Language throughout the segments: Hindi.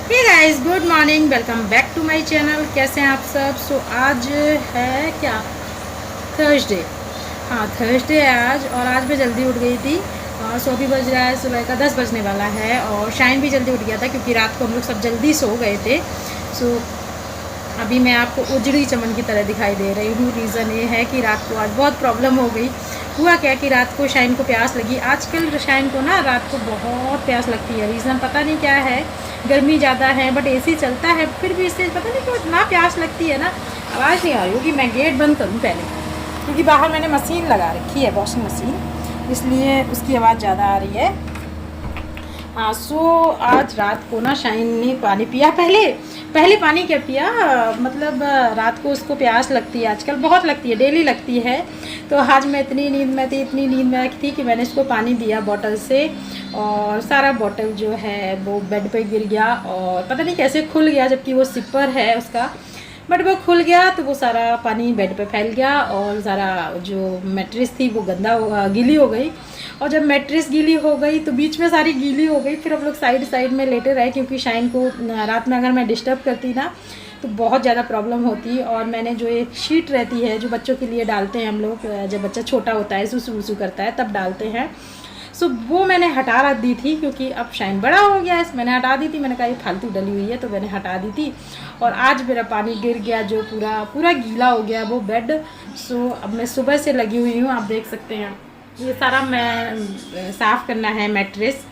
Hey guys, good morning, welcome back to my channel. कैसे हैं आप सब? आज है क्या, थर्सडे। हाँ, थर्सडे है आज। और आज मैं जल्दी उठ गई थी और सो भी बज रहा है, सुबह का 10 बजने वाला है। और शाइन भी जल्दी उठ गया था क्योंकि रात को हम लोग सब जल्दी सो गए थे। सो अभी मैं आपको उजड़ी चमन की तरह दिखाई दे रही हूँ। रीज़न ये है कि रात को आज बहुत प्रॉब्लम हो गई। हुआ क्या कि रात को शाइन को प्यास लगी। आजकल शाइन को ना रात को बहुत प्यास लगती है। रीज़न पता नहीं क्या है, गर्मी ज़्यादा है बट एसी चलता है, फिर भी इससे पता नहीं क्यों इतना प्यास लगती है ना। आवाज़ नहीं आ रही होगी, मैं गेट बंद करूँ पहले, क्योंकि बाहर मैंने मशीन लगा रखी है, वॉशिंग मशीन, इसलिए उसकी आवाज़ ज़्यादा आ रही है। हाँ, सो आज रात को ना शाइन ने पानी पिया। पहले पानी क्या पिया, मतलब रात को उसको प्यास लगती है, आजकल बहुत लगती है, डेली लगती है। तो आज मैं इतनी नींद में थी कि मैंने इसको पानी दिया बॉटल से, और सारा बॉटल जो है वो बेड पे गिर गया और पता नहीं कैसे खुल गया, जबकि वो सिपर है उसका। बट वो खुल गया तो वो सारा पानी बेड पे फैल गया और सारा जो मैट्रेस थी वो गीली हो गई। और जब मैट्रेस गीली हो गई तो बीच में सारी गीली हो गई। फिर हम लोग साइड में लेटे रहे, क्योंकि शाइन को रात में अगर मैं डिस्टर्ब करती ना तो बहुत ज़्यादा प्रॉब्लम होती। और मैंने जो एक शीट रहती है जो बच्चों के लिए डालते हैं हम लोग, जब बच्चा छोटा होता है, सुसु वसु करता है तब डालते हैं, सो वो मैंने हटा रख दी थी, क्योंकि अब शाइन बड़ा हो गया है। मैंने हटा दी थी, मैंने कहा ये फालतू डली हुई है, तो मैंने हटा दी थी। और आज मेरा पानी गिर गया, जो पूरा गीला हो गया वो बेड। सो अब मैं सुबह से लगी हुई हूँ, आप देख सकते हैं। ये सारा मैं साफ़ करना है मैट्रेस।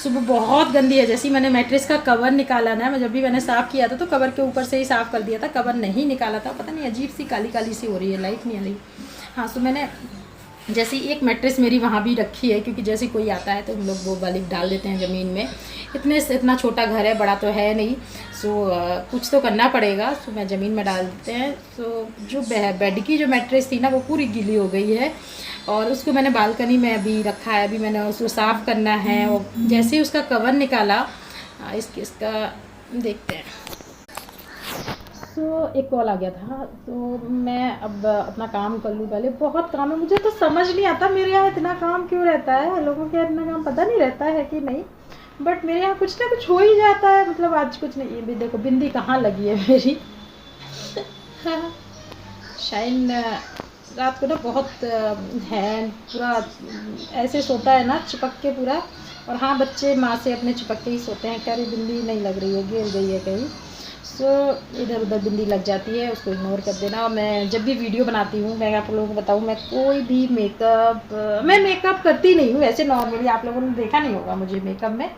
सुबह बहुत गंदी है। जैसे ही मैंने मैट्रेस का कवर निकाला ना, जब भी मैंने साफ़ किया था तो कवर के ऊपर से ही साफ़ कर दिया था, कवर नहीं निकाला था। पता नहीं अजीब सी काली काली सी हो रही है, लाइट नहीं आ रही। हाँ, सो मैंने जैसे एक मैट्रेस मेरी वहाँ भी रखी है, क्योंकि जैसे कोई आता है तो हम लोग वो वाली डाल देते हैं ज़मीन में। इतना छोटा घर है, बड़ा तो है नहीं। सो कुछ तो करना पड़ेगा। सो मैं ज़मीन में डाल देते हैं। सो जो बेड की जो मैट्रेस थी ना वो पूरी गीली हो गई है, और उसको मैंने बालकनी में अभी रखा है। अभी मैंने उसको साफ़ करना है। और जैसे ही उसका कवर निकाला, इसका देखते हैं। एक कॉल आ गया था, तो मैं अब अपना काम कर लूँ। पहले बहुत काम है, मुझे तो समझ नहीं आता मेरे यहाँ इतना काम क्यों रहता है। लोगों के यहाँ इतना काम पता नहीं रहता है कि नहीं, बट मेरे यहाँ कुछ ना कुछ हो ही जाता है। मतलब आज कुछ नहीं। ये भी देखो बिंदी कहाँ लगी है मेरी। शाइन रात को ना बहुत है, पूरा ऐसे सोता है ना चिपक के पूरा। और हाँ, बच्चे माँ से अपने चिपक के ही सोते हैं। कह रही बिंदी नहीं लग रही है, गिर गई है कहीं। सो इधर उधर बिंदी लग जाती है, उसको इग्नोर कर देना। और मैं जब भी वीडियो बनाती हूँ, मैं आप लोगों को बताऊँ, मैं कोई भी मैं मेकअप करती नहीं हूँ। ऐसे नॉर्मली आप लोगों ने देखा नहीं होगा मुझे मेकअप में।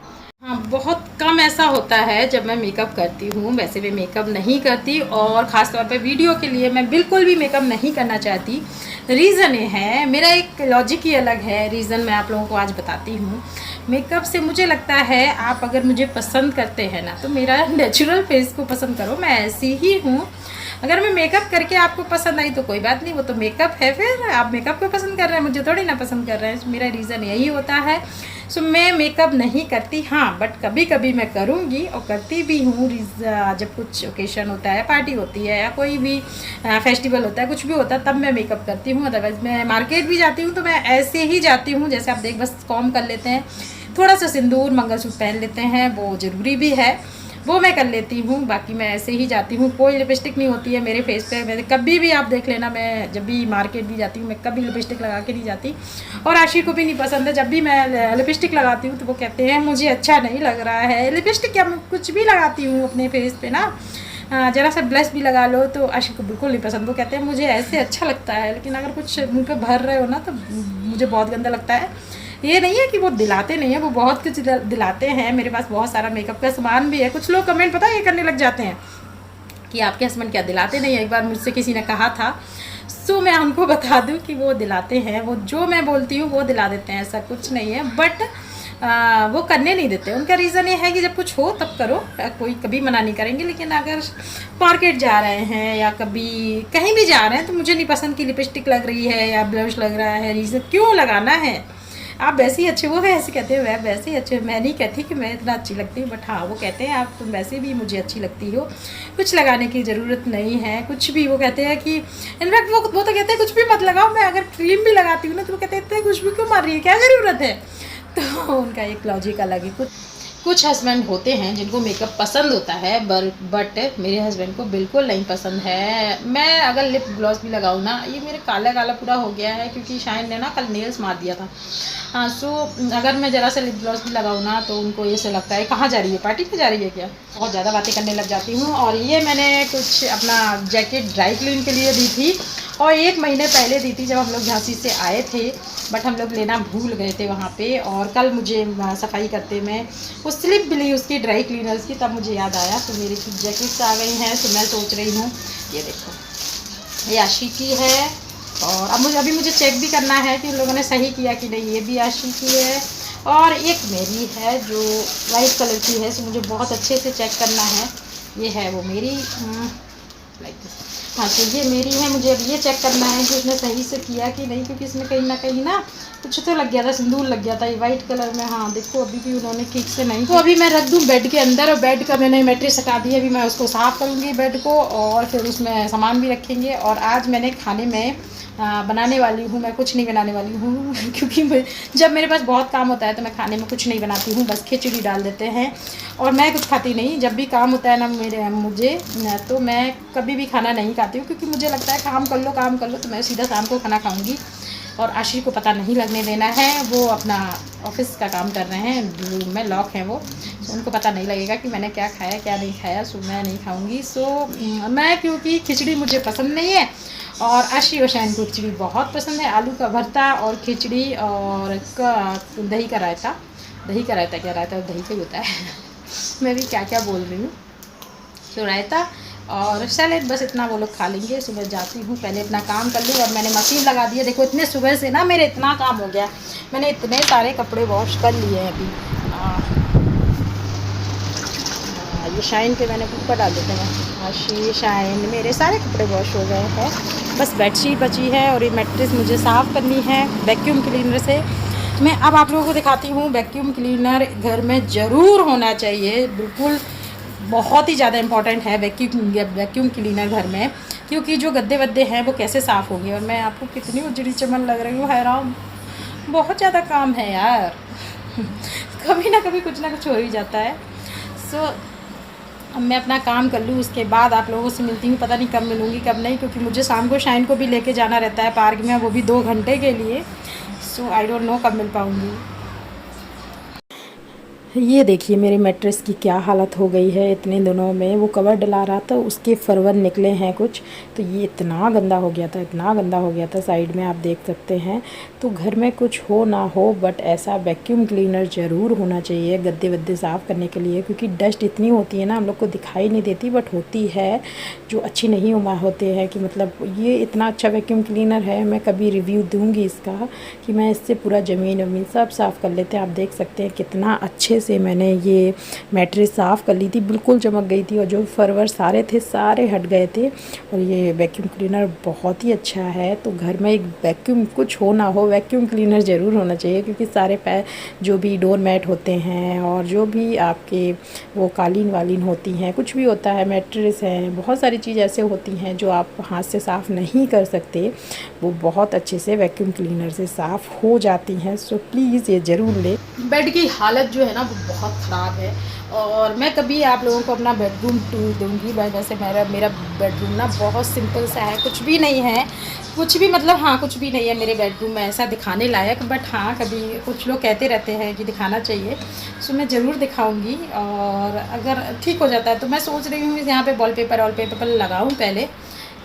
हाँ, बहुत कम ऐसा होता है जब मैं मेकअप करती हूँ। वैसे भी मेकअप नहीं करती, और ख़ास तौर पे वीडियो के लिए मैं बिल्कुल भी मेकअप नहीं करना चाहती। रीज़न ये है, मेरा एक लॉजिक ही अलग है। रीज़न मैं आप लोगों को आज बताती हूँ। मेकअप से मुझे लगता है, आप अगर मुझे पसंद करते हैं ना तो मेरा नेचुरल फेस को पसंद करो, मैं ऐसी ही हूँ। अगर मैं मेकअप करके आपको पसंद आई तो कोई बात नहीं, वो तो मेकअप है। फिर आप मेकअप को पसंद कर रहे हैं, मुझे थोड़ी ना पसंद कर रहे हैं। मेरा रीज़न यही होता है। सो मैं मेकअप नहीं करती, हाँ, बट कभी कभी मैं करूँगी और करती भी हूँ। जब कुछ ओकेशन होता है, पार्टी होती है, या कोई भी फेस्टिवल होता है, कुछ भी होता है, तब मैं मेकअप करती हूँ। अदरवाइज़ मैं मार्केट भी जाती हूँ तो मैं ऐसे ही जाती हूँ, जैसे आप देख, बस कॉम कर लेते हैं, थोड़ा सा सिंदूर, मंगलसूत्र पहन लेते हैं, वो ज़रूरी भी है, वो मैं कर लेती हूँ। बाकी मैं ऐसे ही जाती हूँ, कोई लिपस्टिक नहीं होती है मेरे फेस पे। मेरे कभी भी आप देख लेना, मैं जब भी मार्केट भी जाती हूँ मैं कभी लिपस्टिक लगा के नहीं जाती। और आशी को भी नहीं पसंद है। जब भी मैं लिपस्टिक लगाती हूँ तो वो कहते हैं मुझे अच्छा नहीं लग रहा है लिपस्टिक। क्या, मैं कुछ भी लगाती हूँ अपने फेस पे ना, ज़रा सा ब्लश भी लगा लो तो आशी को बिल्कुल नहीं पसंद। वो कहते हैं मुझे ऐसे अच्छा लगता है, लेकिन अगर कुछ मुँह पे भर रहे हो ना तो मुझे बहुत गंदा लगता है। ये नहीं है कि वो दिलाते नहीं है, वो बहुत कुछ दिलाते हैं। मेरे पास बहुत सारा मेकअप का सामान भी है। कुछ लोग कमेंट पता है ये करने लग जाते हैं कि आपके हस्बैंड क्या दिलाते नहीं है। एक बार मुझसे किसी ने कहा था, सो मैं उनको बता दूं कि वो दिलाते हैं। वो जो मैं बोलती हूँ वो दिला देते हैं, ऐसा कुछ नहीं है। बट वो करने नहीं देते। उनका रीज़न ये है कि जब कुछ हो तब करो, कोई कभी मना नहीं करेंगे। लेकिन अगर मार्केट जा रहे हैं या कभी कहीं भी जा रहे हैं तो मुझे नहीं पसंद कि लिपस्टिक लग रही है या ब्लश लग रहा है। रीज़न क्यों लगाना है, आप वैसे ही अच्छे, वो वैसे कहते हैं वह वैसे ही अच्छे। मैं नहीं कहती कि मैं इतना अच्छी लगती हूँ, बट हाँ वो कहते हैं आप तुम वैसे भी मुझे अच्छी लगती हो, कुछ लगाने की ज़रूरत नहीं है। कुछ भी वो कहते हैं कि इनफैक्ट वो तो कहते हैं कुछ भी मत लगाओ। मैं अगर क्रीम भी लगाती हूँ ना तो वो कहते हैं इतने खुशबू क्यों मार रही है, क्या ज़रूरत है। तो उनका एक लॉजिक अलग ही। कुछ हस्बैंड होते हैं जिनको मेकअप पसंद होता है, बट मेरे हस्बैंड को बिल्कुल नहीं पसंद है। मैं अगर लिप ग्लॉस भी लगाऊँ ना, ये मेरे काला काला पूरा हो गया है क्योंकि शाइन ने ना कल नेल्स मार दिया था। हाँ, सो अगर मैं ज़रा सा लिप ग्लॉस भी लगाऊँ ना तो उनको ये से लगता है कहाँ जा रही है, पार्टी पे जा रही है क्या। बहुत ज़्यादा बातें करने लग जाती हूँ। और ये मैंने कुछ अपना जैकेट ड्राई क्लीन के लिए दी थी, और 1 महीने पहले दी थी जब हम लोग झांसी से आए थे, बट हम लोग लेना भूल गए थे वहाँ पे। और कल मुझे सफाई करते में वो स्लिप भी ली उसकी ड्राई क्लीनर्स की, तब मुझे याद आया। तो मेरी कुछ जैकेट्स आ गई हैं, तो मैं सोच रही हूँ, ये देखो ये आशी की है। और अब अभी मुझे चेक भी करना है कि उन लोगों ने सही किया कि नहीं। ये भी आशी की है, और एक मेरी है जो वाइट कलर की है, सो मुझे बहुत अच्छे से चेक करना है। ये है वो मेरी, लाइक दिस। हाँ, तो ये मेरी है, मुझे अब ये चेक करना है कि उसने सही से किया कि नहीं, क्योंकि इसमें कहीं ना कहीं ना कुछ तो लग गया था, सिंदूर लग गया था ये वाइट कलर में। हाँ देखो, अभी भी उन्होंने ठीक से नहीं। तो अभी मैं रख दूँ बेड के अंदर, और बेड का मैंने मैट्रेस हटा दी है। अभी मैं उसको साफ़ करूँगी बेड को, और फिर उसमें सामान भी रखेंगे। और आज मैंने खाने में बनाने वाली हूँ, मैं कुछ नहीं बनाने वाली हूँ क्योंकि जब मेरे पास बहुत काम होता है तो मैं खाने में कुछ नहीं बनाती हूँ, बस खिचड़ी डाल देते हैं और मैं कुछ खाती नहीं। जब भी काम होता है ना मुझे तो मैं कभी भी खाना नहीं खाती हूँ, क्योंकि मुझे लगता है काम कर लो तो मैं सीधा शाम को खाना खाऊँगी। और आशी को पता नहीं लगने देना है, वो अपना ऑफिस का काम कर रहे हैं, रूम में लॉक है वो, सो उनको पता नहीं लगेगा कि मैंने क्या खाया क्या नहीं खाया। सो मैं नहीं खाऊंगी। सो मैं, क्योंकि खिचड़ी मुझे पसंद नहीं है, और आशी और शाइन को खिचड़ी बहुत पसंद है। आलू का भरता और खिचड़ी और दही का रायता। दही का रायता क्या, रायता दही का ही होता है मैं भी क्या क्या बोल रही हूँ। सो रायता और सैलेड, बस इतना वो लोग खा लेंगे। सुबह जाती हूँ, पहले अपना काम कर लूँ। और मैंने मशीन लगा दी है, देखो इतने सुबह से ना मेरे इतना काम हो गया, मैंने इतने सारे कपड़े वॉश कर लिए हैं अभी। ये शाइन के मैंने ऊपर डाल देते हैं। आशी, शाइन, मेरे सारे कपड़े वॉश हो गए हैं, बस बेडशीट बची है और ये मैट्रेस मुझे साफ़ करनी है वैक्यूम क्लीनर से। मैं अब आप लोगों को दिखाती हूँ, वैक्यूम क्लीनर घर में ज़रूर होना चाहिए, बिल्कुल बहुत ही ज़्यादा इम्पॉर्टेंट है वैक्यूम क्लीनर घर में, क्योंकि जो गद्दे वद्दे हैं वो कैसे साफ़ होंगे। और मैं आपको कितनी उजड़ी चमन लग रही हूँ, हैरान, बहुत ज़्यादा काम है यार कभी ना कभी कुछ ना कुछ हो ही जाता है। सो अब मैं अपना काम कर लूँ, उसके बाद आप लोगों से मिलती हूँ। पता नहीं कब मिलूँगी कब नहीं, क्योंकि मुझे शाम को शाइन को भी लेके जाना रहता है पार्क में, वो भी 2 घंटे के लिए। सो आई डोंट नो कब मिल पाऊँगी। ये देखिए मेरे मैट्रेस की क्या हालत हो गई है इतने दिनों में। वो कवर डला रहा था, उसके फरवर निकले हैं कुछ, तो ये इतना गंदा हो गया था, इतना गंदा हो गया था। साइड में आप देख सकते हैं। तो घर में कुछ हो ना हो, बट ऐसा वैक्यूम क्लीनर ज़रूर होना चाहिए गद्दे वद्दे साफ़ करने के लिए, क्योंकि डस्ट इतनी होती है ना, हम लोग को दिखाई नहीं देती बट होती है, जो अच्छी नहीं होते हैं। कि मतलब ये इतना अच्छा वैक्यूम क्लीनर है, मैं कभी रिव्यू दूँगी इसका, कि मैं इससे पूरा ज़मीन वमीन सब साफ़ कर लेते हैं। आप देख सकते हैं कितना अच्छे से मैंने ये मैट्रेस साफ़ कर ली थी, बिल्कुल चमक गई थी, और जो फरवर सारे थे सारे हट गए थे। और ये वैक्यूम क्लीनर बहुत ही अच्छा है। तो घर में एक वैक्यूम, कुछ हो ना हो, वैक्यूम क्लीनर ज़रूर होना चाहिए, क्योंकि सारे जो भी डोर मैट होते हैं और जो भी आपके वो कालीन वालीन होती हैं, कुछ भी होता है, मैट्रेस हैं, बहुत सारी चीज़ ऐसे होती हैं जो आप हाथ से साफ़ नहीं कर सकते, वो बहुत अच्छे से वैक्यूम क्लीनर से साफ़ हो जाती हैं। सो प्लीज़ ये ज़रूर ले। बेड की हालत जो है ना वो बहुत ख़राब है, और मैं कभी आप लोगों को अपना बेडरूम टूर दूँगी। वैसे मेरा बेडरूम ना बहुत सिंपल सा है, कुछ भी नहीं है, कुछ भी मतलब हाँ कुछ भी नहीं है मेरे बेडरूम में ऐसा दिखाने लायक। बट हाँ, कभी कुछ लोग कहते रहते हैं कि दिखाना चाहिए, सो मैं ज़रूर दिखाऊंगी। और अगर ठीक हो जाता है तो मैं सोच रही हूँ यहाँ पे वॉलपेपर लगाऊँ पहले,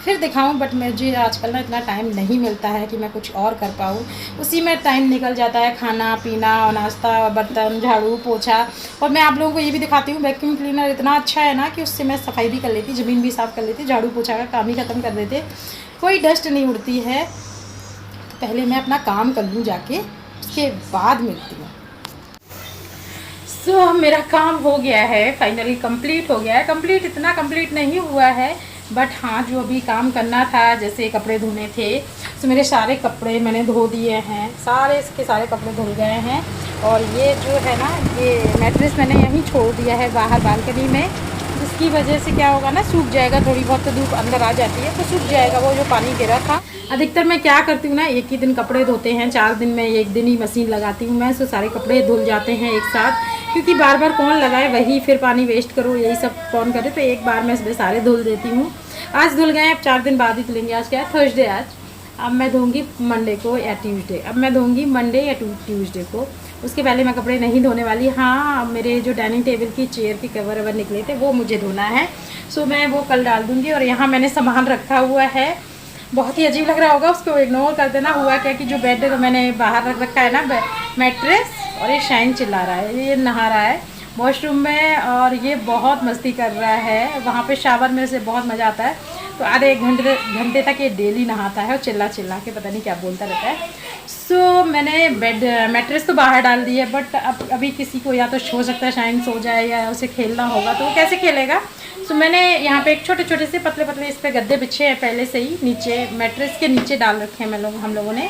फिर दिखाऊं। बट मुझे आजकल ना इतना टाइम नहीं मिलता है कि मैं कुछ और कर पाऊँ, उसी में टाइम निकल जाता है, खाना पीना और नाश्ता, बर्तन, झाड़ू पोछा। और मैं आप लोगों को ये भी दिखाती हूँ, वैक्यूम क्लीनर इतना अच्छा है ना कि उससे मैं सफाई भी कर लेती, ज़मीन भी साफ़ कर लेती, झाड़ू पोछा का काम ही ख़त्म कर देते, कोई डस्ट नहीं उड़ती है। तो पहले मैं अपना काम कर लूँ जाके, उसके बाद मिलती हूँ। सो मेरा काम हो गया है, फाइनली कंप्लीट हो गया है। कंप्लीट इतना कंप्लीट नहीं हुआ है, बट हाँ जो अभी काम करना था, जैसे कपड़े धोने थे, तो मेरे सारे कपड़े मैंने धो दिए हैं, सारे कपड़े धुल गए हैं। और ये जो है ना, ये मैट्रेस मैंने यहीं छोड़ दिया है बाहर बालकनी में, जिसकी वजह से क्या होगा ना, सूख जाएगा, थोड़ी बहुत तो धूप अंदर आ जाती है तो सूख जाएगा वो जो पानी गिरा था। अधिकतर मैं क्या करती हूँ ना, एक ही दिन कपड़े धोते हैं, 4 दिन में एक दिन ही मशीन लगाती हूँ मैं, सो सारे कपड़े धुल जाते हैं एक साथ, क्योंकि बार बार कौन लगाए, वही फिर पानी वेस्ट करो, यही सब कौन करे, तो एक बार मैं इसमें सारे धुल देती हूँ। आज धुल गए, अब 4 दिन बाद ही धुलेंगे। आज क्या है, थर्सडे आज। अब मैं धोऊंगी मंडे को या ट्यूसडे, अब मैं धोऊंगी मंडे या ट्यूसडे को। उसके पहले मैं कपड़े नहीं धोने वाली। हाँ, मेरे जो डाइनिंग टेबल की चेयर की कवर ववर निकले थे वो मुझे धोना है, सो मैं वो कल डाल दूँगी। और यहाँ मैंने सामान रखा हुआ है, बहुत ही अजीब लग रहा होगा, उसको इग्नोर कर देना। हुआ क्या कि जो बेड मैंने बाहर रख रखा है ना मैट्रेस, और ये शाइन चिल्ला रहा है, ये नहा रहा है वॉशरूम में और ये बहुत मस्ती कर रहा है। वहाँ पे शावर में से बहुत मज़ा आता है, तो आधे एक घंटे तक ये डेली नहाता है और चिल्ला चिल्ला के पता नहीं क्या बोलता रहता है। सो मैंने मैट्रेस तो बाहर डाल दी है, बट अब अभी किसी को या तो हो सकता है शाइन सो जाए या उसे खेलना होगा, तो वो कैसे खेलेगा। सो मैंने यहाँ पे एक छोटे छोटे से पतले पतले इस पर गद्दे बिछे हैं पहले से ही, नीचे मैट्रेस के नीचे डाल रखे हैं हम लोगों ने,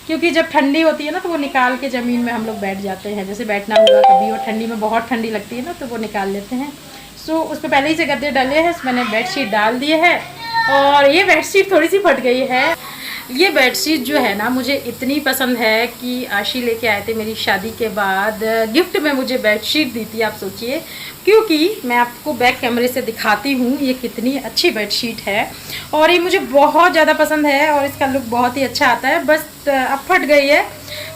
क्योंकि जब ठंडी होती है ना तो वो निकाल के ज़मीन में हम लोग बैठ जाते हैं, जैसे बैठना हुआ कभी, और ठंडी में बहुत ठंडी लगती है ना तो वो निकाल लेते हैं। सो उस पर पहले ही से गद्दे डाले हैं, मैंने बेडशीट डाल दिए है। और ये बेडशीट थोड़ी सी फट गई है। ये बेडशीट जो है ना मुझे इतनी पसंद है कि आशी लेके आए थे मेरी शादी के बाद, गिफ्ट में मुझे बेडशीट दी थी, आप सोचिए। क्योंकि मैं आपको बैक कैमरे से दिखाती हूँ ये कितनी अच्छी बेडशीट है, और ये मुझे बहुत ज़्यादा पसंद है और इसका लुक बहुत ही अच्छा आता है। बस अब फट गई है,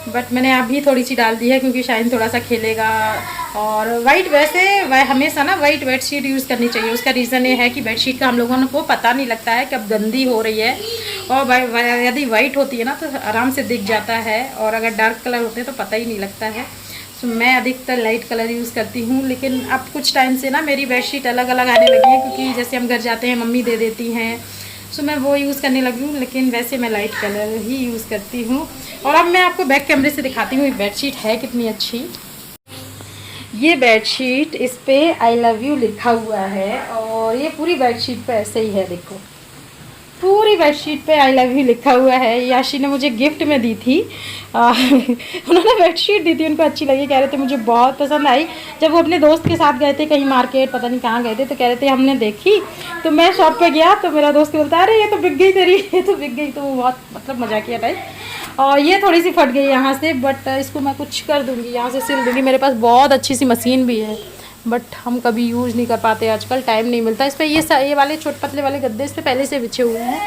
बट मैंने अभी थोड़ी सी डाल दी है क्योंकि शाइन थोड़ा सा खेलेगा। और वाइट, वैसे हमेशा ना वाइट बेडशीट यूज़ करनी चाहिए। उसका रीज़न ये है कि बेडशीट का हम लोगों को पता नहीं लगता है कब गंदी हो रही है, और यदि वाइट होती है ना तो आराम से दिख जाता है, और अगर डार्क कलर होते हैं तो पता ही नहीं लगता है। तो मैं अधिकतर लाइट कलर यूज़ करती हूँ, लेकिन अब कुछ टाइम से ना मेरी बेडशीट अलग अलग आने लगी है, क्योंकि जैसे हम घर जाते हैं मम्मी दे देती हैं, सो मैं वो यूज़ करने लगी हूँ। लेकिन वैसे मैं लाइट कलर ही यूज़ करती हूँ। और अब मैं आपको बैक कैमरे से दिखाती हूँ ये बेडशीट है कितनी अच्छी। ये बेडशीट, इस पर आई लव यू लिखा हुआ है, और ये पूरी बेडशीट पे ऐसे ही है, देखो पूरी बेडशीट पे आई लव यू लिखा हुआ है। याशी ने मुझे गिफ्ट में दी थी, उन्होंने बेडशीट दी थी, उनको अच्छी लगी, कह रहे थे मुझे बहुत पसंद आई। जब वो अपने दोस्त के साथ गए थे कहीं मार्केट, पता नहीं कहाँ गए थे, तो कह रहे थे हमने देखी, तो मैं शॉप पे गया तो मेरा दोस्त बोलता है अरे ये तो बिक गई तेरी, ये तो बिक गई, तो वो बहुत मतलब मजाकिया टाइप। और ये थोड़ी सी फट गई यहाँ से, बट इसको मैं कुछ कर दूँगी, यहाँ से सिल दूँगी। मेरे पास बहुत अच्छी सी मशीन भी है, बट हम कभी यूज़ नहीं कर पाते, आजकल टाइम नहीं मिलता। इस पर ये वाले छोटे पतले वाले गद्दे इस पर पहले से बिछे हुए हैं,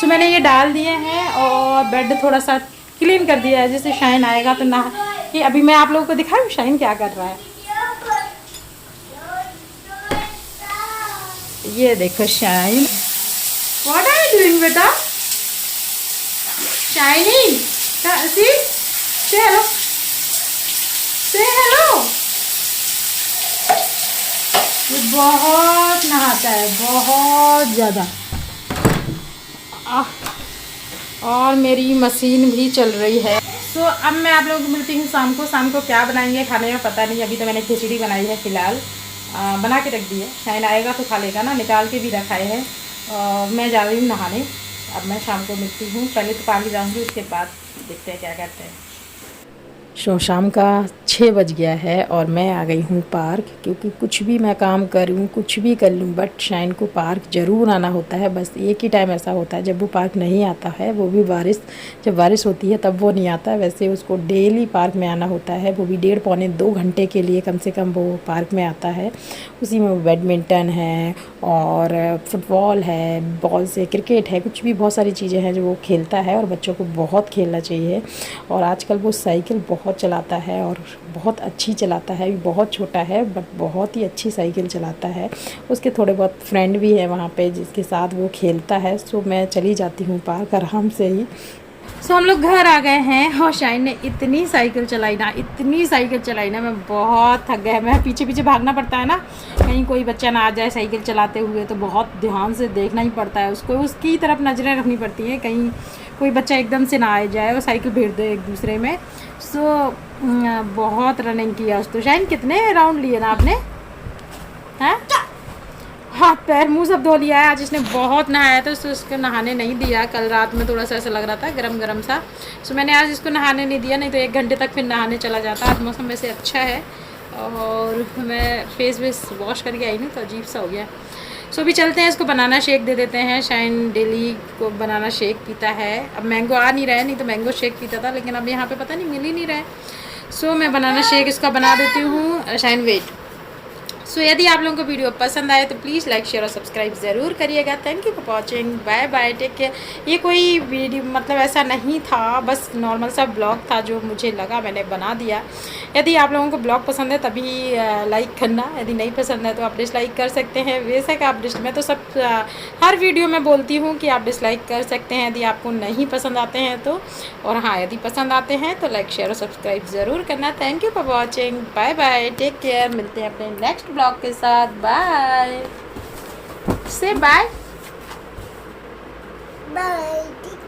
सो मैंने ये डाल दिए हैं। और बेड थोड़ा सा क्लीन कर दिया है, जैसे शाइन आएगा तो ना, कि अभी मैं आप लोगों को दिखाऊं शाइन क्या कर रहा है। ये देखो Shine, what are you doing बेटा, शाइनी से हेलो, से हेलो। ये बहुत नहाता है, बहुत ज़्यादा। और मेरी मशीन भी चल रही है। तो अब मैं आप लोगों को मिलती हूँ शाम को। शाम को क्या बनाएंगे खाने में पता नहीं, अभी तो मैंने खिचड़ी बनाई है फ़िलहाल, बना के रख दी है, शायद आएगा तो खा लेगा ना, निकाल के भी रखाए है। मैं जा रही हूँ नहाने, अब मैं शाम को मिलती हूँ। पहले तो पानी जाऊँगी, उसके बाद देखते हैं क्या करते हैं। शाम का 6 बज गया है और मैं आ गई हूँ पार्क, क्योंकि कुछ भी मैं काम करूँ, कुछ भी कर लूँ, बट शाइन को पार्क ज़रूर आना होता है। बस एक ही टाइम ऐसा होता है जब वो पार्क नहीं आता है, वो भी जब बारिश होती है तब वो नहीं आता है। वैसे उसको डेली पार्क में आना होता है, वो भी 1.5-2 घंटे के लिए कम से कम वो पार्क में आता है। उसी में बैडमिंटन है और फुटबॉल है, बॉल से क्रिकेट है, कुछ भी बहुत सारी चीज़ें हैं जो वो खेलता है, और बच्चों को बहुत खेलना चाहिए। और आजकल वो साइकिल बहुत चलाता है और बहुत अच्छी चलाता है, बहुत छोटा है बट बहुत ही अच्छी साइकिल चलाता है। उसके थोड़े बहुत फ्रेंड भी हैं वहाँ पे जिसके साथ वो खेलता है। सो मैं चली जाती हूँ पार्क आराम से ही। सो हम लोग घर आ गए हैं और शाइन ने इतनी साइकिल चलाई ना, मैं बहुत थक गया। मैं पीछे पीछे भागना पड़ता है ना, कहीं कोई बच्चा ना आ जाए साइकिल चलाते हुए, तो बहुत ध्यान से देखना ही पड़ता है उसको, उसकी तरफ नज़रें रखनी पड़ती हैं, कहीं कोई बच्चा एकदम से ना आ जाए और साइकिल भेज दे एक दूसरे में। सो बहुत रनिंग किया उस तो। शाइन कितने राउंड लिए ना आपने, हैं? हाथ पैर मुंह सब धो लिया है। आज इसने बहुत नहाया था, उसको नहाने नहीं दिया। कल रात में थोड़ा सा ऐसा लग रहा था गरम गरम सा, सो मैंने आज इसको नहाने नहीं दिया, नहीं तो 1 घंटे तक फिर नहाने चला जाता। आज मौसम वैसे अच्छा है, और मैं फेस वेस वॉश करके आई ना तो अजीब सा हो गया। सो अभी चलते हैं, इसको बनाना शेक दे देते हैं। शाइन डेली को बनाना शेक पीता है। अब मैंगो आ नहीं रहा है, नहीं तो मैंगो शेक पीता था, लेकिन अब यहाँ पे पता नहीं मिल ही नहीं रहा है। सो मैं बनाना शेक इसका बना देती हूँ। Shine wait. सो यदि आप लोगों को वीडियो पसंद आए तो प्लीज़ लाइक शेयर और सब्सक्राइब ज़रूर करिएगा। Thank you for watching, bye bye, take care. ये कोई वीडियो मतलब ऐसा नहीं था, बस नॉर्मल सा ब्लॉग था जो मुझे लगा मैंने बना दिया। यदि आप लोगों को ब्लॉग पसंद है तभी लाइक करना, यदि नहीं पसंद है तो आप डिसलाइक कर सकते हैं। बेशक आप मैं तो सब हर वीडियो में बोलती हूँ कि आप डिसलाइक कर सकते हैं यदि आपको नहीं पसंद आते हैं तो, और हाँ यदि पसंद आते हैं तो लाइक शेयर और सब्सक्राइब ज़रूर करना। Thank you for watching, bye bye, take care. मिलते हैं अपने नेक्स्ट ब्लॉग के साथ। बाय से बाय बाय।